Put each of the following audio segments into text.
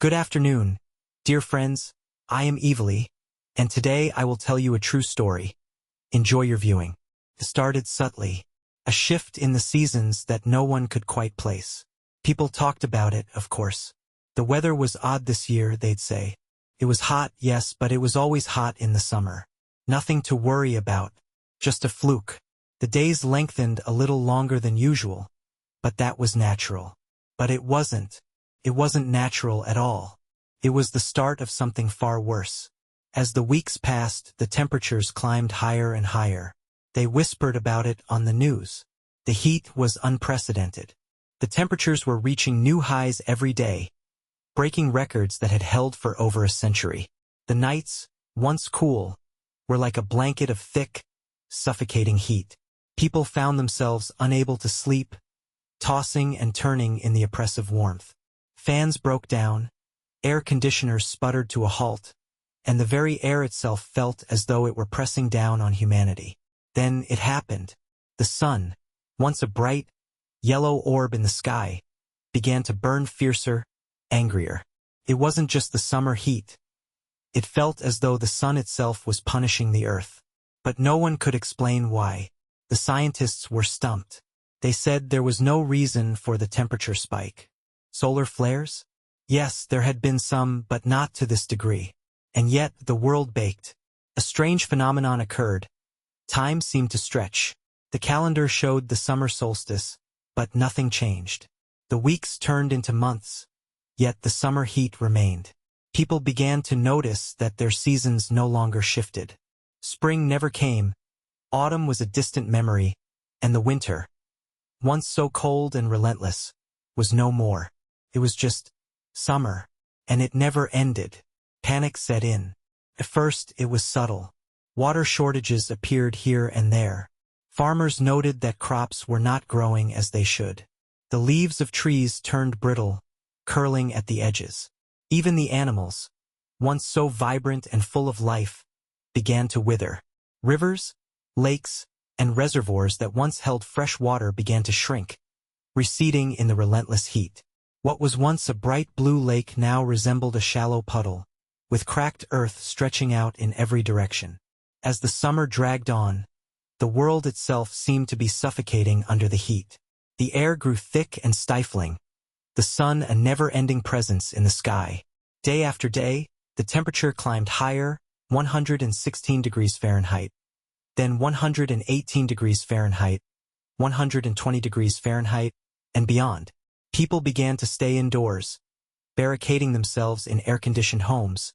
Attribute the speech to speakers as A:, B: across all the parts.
A: Good afternoon, dear friends. I am Evely, and today I will tell you a true story. Enjoy your viewing. It started subtly, a shift in the seasons that no one could quite place. People talked about it, of course. The weather was odd this year, they'd say. It was hot, yes, but it was always hot in the summer. Nothing to worry about, just a fluke. The days lengthened a little longer than usual, but that was natural. But it wasn't. It wasn't natural at all. It was the start of something far worse. As the weeks passed, the temperatures climbed higher and higher. They whispered about it on the news. The heat was unprecedented. The temperatures were reaching new highs every day, breaking records that had held for over a century. The nights, once cool, were like a blanket of thick, suffocating heat. People found themselves unable to sleep, tossing and turning in the oppressive warmth. Fans broke down, air conditioners sputtered to a halt, and the very air itself felt as though it were pressing down on humanity. Then it happened. The sun, once a bright, yellow orb in the sky, began to burn fiercer, angrier. It wasn't just the summer heat. It felt as though the sun itself was punishing the earth. But no one could explain why. The scientists were stumped. They said there was no reason for the temperature spike. Solar flares? Yes, there had been some, but not to this degree. And yet, the world baked. A strange phenomenon occurred. Time seemed to stretch. The calendar showed the summer solstice, but nothing changed. The weeks turned into months, yet the summer heat remained. People began to notice that their seasons no longer shifted. Spring never came, autumn was a distant memory, and the winter, once so cold and relentless, was no more. It was just summer, and it never ended. Panic set in. At first, it was subtle. Water shortages appeared here and there. Farmers noted that crops were not growing as they should. The leaves of trees turned brittle, curling at the edges. Even the animals, once so vibrant and full of life, began to wither. Rivers, lakes, and reservoirs that once held fresh water began to shrink, receding in the relentless heat. What was once a bright blue lake now resembled a shallow puddle, with cracked earth stretching out in every direction. As the summer dragged on, the world itself seemed to be suffocating under the heat. The air grew thick and stifling, the sun a never-ending presence in the sky. Day after day, the temperature climbed higher, 116 degrees Fahrenheit, then 118 degrees Fahrenheit, 120 degrees Fahrenheit, and beyond. People began to stay indoors, barricading themselves in air-conditioned homes.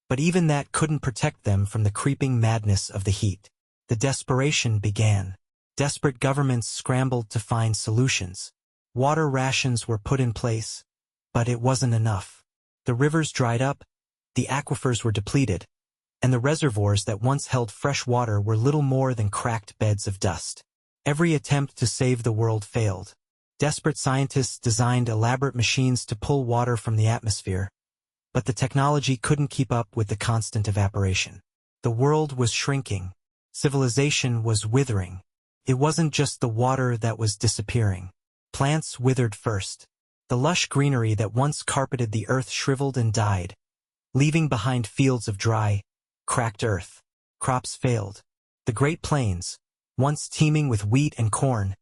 A: But even that couldn't protect them from the creeping madness of the heat. The desperation began. Desperate governments scrambled to find solutions. Water rations were put in place, but it wasn't enough. The rivers dried up, the aquifers were depleted, and the reservoirs that once held fresh water were little more than cracked beds of dust. Every attempt to save the world failed. Desperate scientists designed elaborate machines to pull water from the atmosphere, but the technology couldn't keep up with the constant evaporation. The world was shrinking. Civilization was withering. It wasn't just the water that was disappearing. Plants withered first. The lush greenery that once carpeted the earth shriveled and died, leaving behind fields of dry, cracked earth. Crops failed. The Great Plains, once teeming with wheat and corn,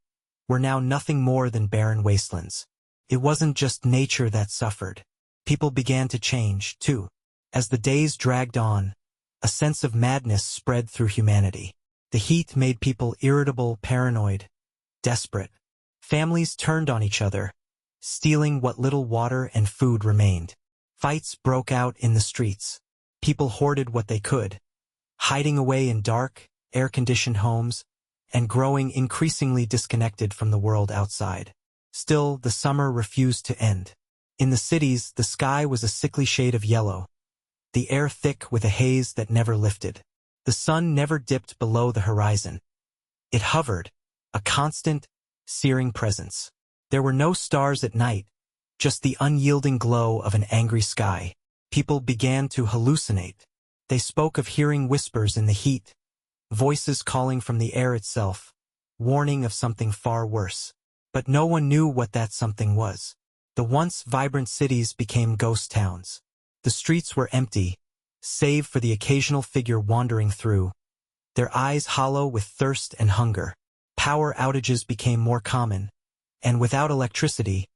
A: were now nothing more than barren wastelands. It wasn't just nature that suffered. People began to change, too. As the days dragged on, a sense of madness spread through humanity. The heat made people irritable, paranoid, desperate. Families turned on each other, stealing what little water and food remained. Fights broke out in the streets. People hoarded what they could, hiding away in dark, air-conditioned homes, and growing increasingly disconnected from the world outside. Still, the summer refused to end. In the cities, the sky was a sickly shade of yellow, the air thick with a haze that never lifted. The sun never dipped below the horizon. It hovered, a constant, searing presence. There were no stars at night, just the unyielding glow of an angry sky. People began to hallucinate. They spoke of hearing whispers in the heat, voices calling from the air itself, warning of something far worse. But no one knew what that something was. The once vibrant cities became ghost towns. The streets were empty, save for the occasional figure wandering through, their eyes hollow with thirst and hunger. Power outages became more common, and without electricity,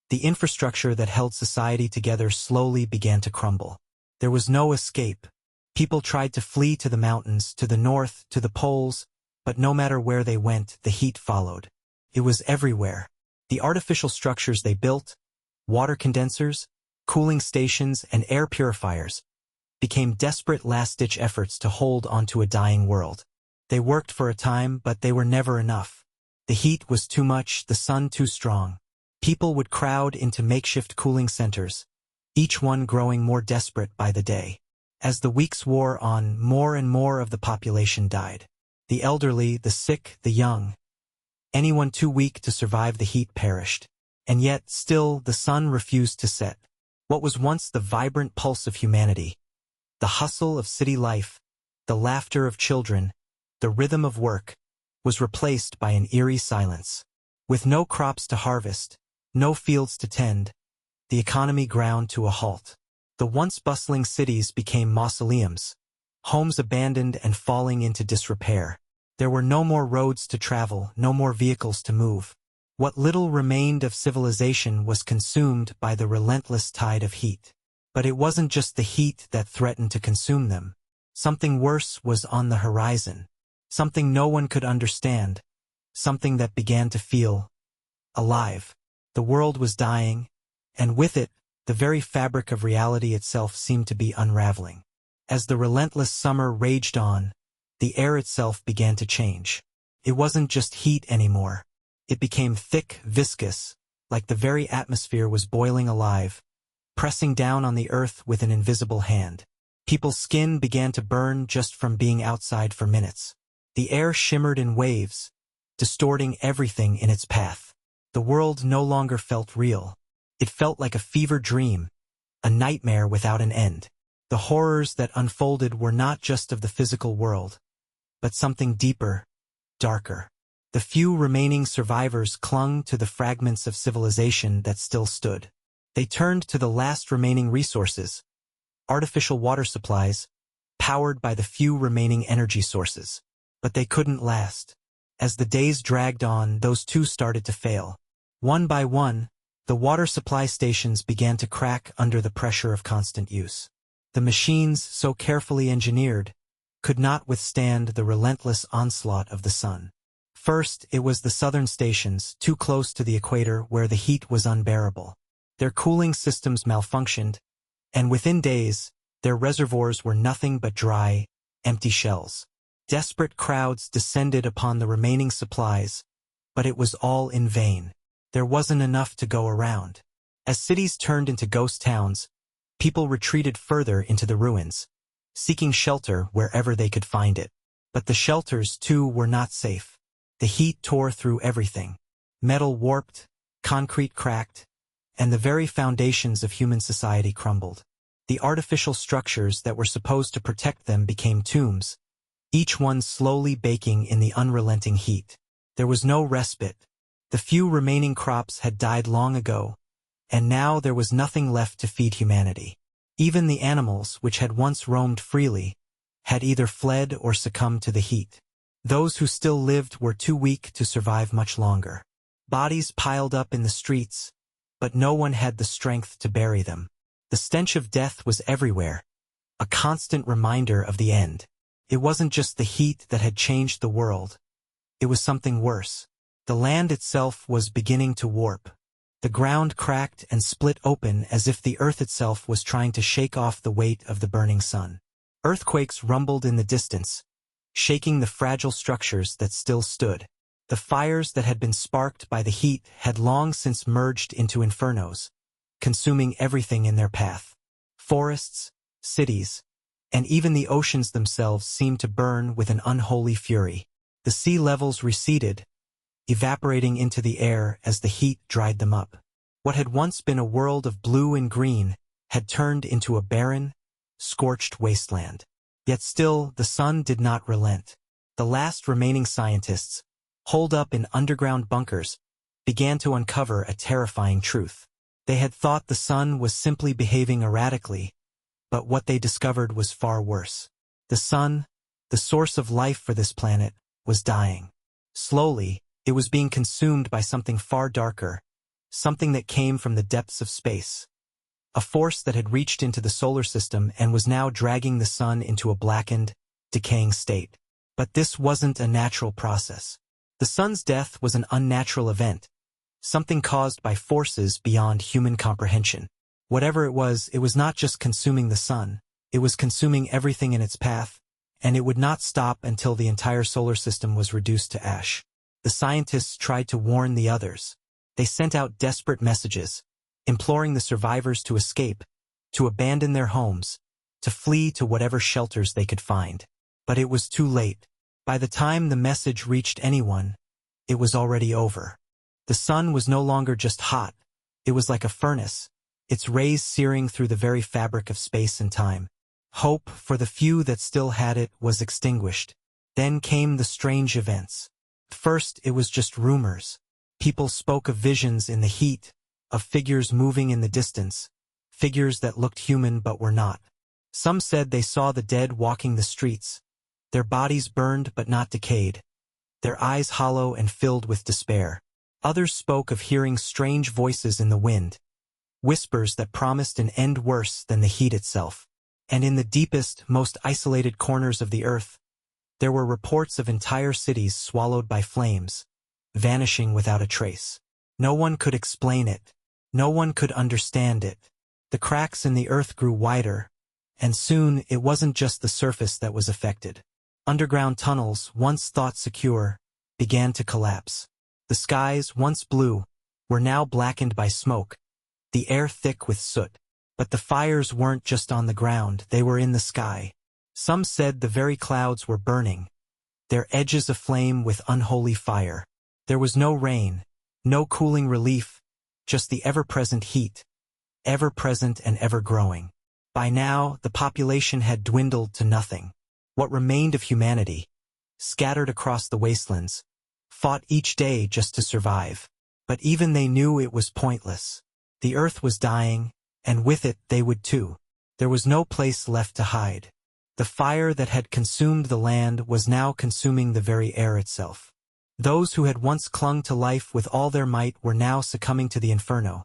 A: the infrastructure that held society together slowly began to crumble. There was no escape. People tried to flee to the mountains, to the north, to the poles, but no matter where they went, the heat followed. It was everywhere. The artificial structures they built, water condensers, cooling stations, and air purifiers, became desperate last-ditch efforts to hold onto a dying world. They worked for a time, but they were never enough. The heat was too much, the sun too strong. People would crowd into makeshift cooling centers, each one growing more desperate by the day. As the weeks wore on, more and more of the population died. The elderly, the sick, the young. Anyone too weak to survive the heat perished. And yet, still, the sun refused to set. What was once the vibrant pulse of humanity, the hustle of city life, the laughter of children, the rhythm of work, was replaced by an eerie silence. With no crops to harvest, no fields to tend, the economy ground to a halt. The once bustling cities became mausoleums, homes abandoned and falling into disrepair. There were no more roads to travel, no more vehicles to move. What little remained of civilization was consumed by the relentless tide of heat. But it wasn't just the heat that threatened to consume them. Something worse was on the horizon. Something no one could understand. Something that began to feel alive. The world was dying, and with it, the very fabric of reality itself seemed to be unraveling. As the relentless summer raged on, the air itself began to change. It wasn't just heat anymore. It became thick, viscous, like the very atmosphere was boiling alive, pressing down on the earth with an invisible hand. People's skin began to burn just from being outside for minutes. The air shimmered in waves, distorting everything in its path. The world no longer felt real. It felt like a fever dream, a nightmare without an end. The horrors that unfolded were not just of the physical world, but something deeper, darker. The few remaining survivors clung to the fragments of civilization that still stood. They turned to the last remaining resources, artificial water supplies, powered by the few remaining energy sources. But they couldn't last. As the days dragged on, those too started to fail. One by one, the water supply stations began to crack under the pressure of constant use. The machines, so carefully engineered, could not withstand the relentless onslaught of the sun. First, it was the southern stations, too close to the equator where the heat was unbearable. Their cooling systems malfunctioned, and within days, their reservoirs were nothing but dry, empty shells. Desperate crowds descended upon the remaining supplies, but it was all in vain. There wasn't enough to go around. As cities turned into ghost towns, people retreated further into the ruins, seeking shelter wherever they could find it. But the shelters, too, were not safe. The heat tore through everything. Metal warped, concrete cracked, and the very foundations of human society crumbled. The artificial structures that were supposed to protect them became tombs, each one slowly baking in the unrelenting heat. There was no respite. The few remaining crops had died long ago, and now there was nothing left to feed humanity. Even the animals, which had once roamed freely, had either fled or succumbed to the heat. Those who still lived were too weak to survive much longer. Bodies piled up in the streets, but no one had the strength to bury them. The stench of death was everywhere, a constant reminder of the end. It wasn't just the heat that had changed the world. It was something worse. The land itself was beginning to warp. The ground cracked and split open as if the earth itself was trying to shake off the weight of the burning sun. Earthquakes rumbled in the distance, shaking the fragile structures that still stood. The fires that had been sparked by the heat had long since merged into infernos, consuming everything in their path. Forests, cities, and even the oceans themselves seemed to burn with an unholy fury. The sea levels receded, evaporating into the air as the heat dried them up. What had once been a world of blue and green had turned into a barren, scorched wasteland. Yet still, the sun did not relent. The last remaining scientists, holed up in underground bunkers, began to uncover a terrifying truth. They had thought the sun was simply behaving erratically, but what they discovered was far worse. The sun, the source of life for this planet, was dying. Slowly, it was being consumed by something far darker, something that came from the depths of space. A force that had reached into the solar system and was now dragging the sun into a blackened, decaying state. But this wasn't a natural process. The sun's death was an unnatural event, something caused by forces beyond human comprehension. Whatever it was not just consuming the sun, it was consuming everything in its path, and it would not stop until the entire solar system was reduced to ash. The scientists tried to warn the others. They sent out desperate messages, imploring the survivors to escape, to abandon their homes, to flee to whatever shelters they could find. But it was too late. By the time the message reached anyone, it was already over. The sun was no longer just hot, it was like a furnace, its rays searing through the very fabric of space and time. Hope, for the few that still had it, was extinguished. Then came the strange events. First, it was just rumors. People spoke of visions in the heat, of figures moving in the distance, figures that looked human but were not. Some said they saw the dead walking the streets, their bodies burned but not decayed, their eyes hollow and filled with despair. Others spoke of hearing strange voices in the wind, whispers that promised an end worse than the heat itself. And in the deepest, most isolated corners of the earth, there were reports of entire cities swallowed by flames, vanishing without a trace. No one could explain it. No one could understand it. The cracks in the earth grew wider, and soon it wasn't just the surface that was affected. Underground tunnels, once thought secure, began to collapse. The skies, once blue, were now blackened by smoke, the air thick with soot. But the fires weren't just on the ground, they were in the sky. Some said the very clouds were burning, their edges aflame with unholy fire. There was no rain, no cooling relief, just the ever-present heat, ever-present and ever-growing. By now, the population had dwindled to nothing. What remained of humanity, scattered across the wastelands, fought each day just to survive. But even they knew it was pointless. The earth was dying, and with it they would too. There was no place left to hide. The fire that had consumed the land was now consuming the very air itself. Those who had once clung to life with all their might were now succumbing to the inferno,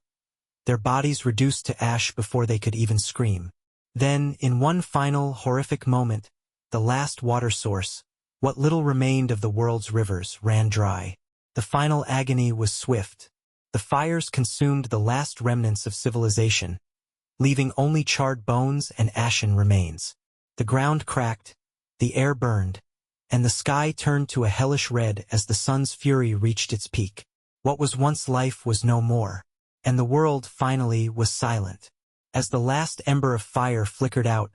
A: their bodies reduced to ash before they could even scream. Then, in one final, horrific moment, the last water source, what little remained of the world's rivers, ran dry. The final agony was swift. The fires consumed the last remnants of civilization, leaving only charred bones and ashen remains. The ground cracked, the air burned, and the sky turned to a hellish red as the sun's fury reached its peak. What was once life was no more, and the world finally was silent. As the last ember of fire flickered out,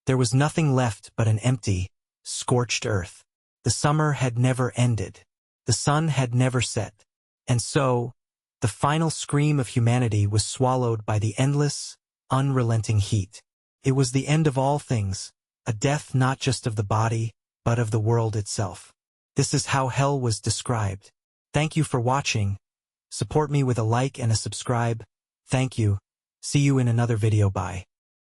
A: there was nothing left but an empty, scorched earth. The summer had never ended. The sun had never set. And so, the final scream of humanity was swallowed by the endless, unrelenting heat. It was the end of all things, a death not just of the body, but of the world itself. This is how hell was described. Thank you for watching. Support me with a like and a subscribe. Thank you. See you in another video. Bye.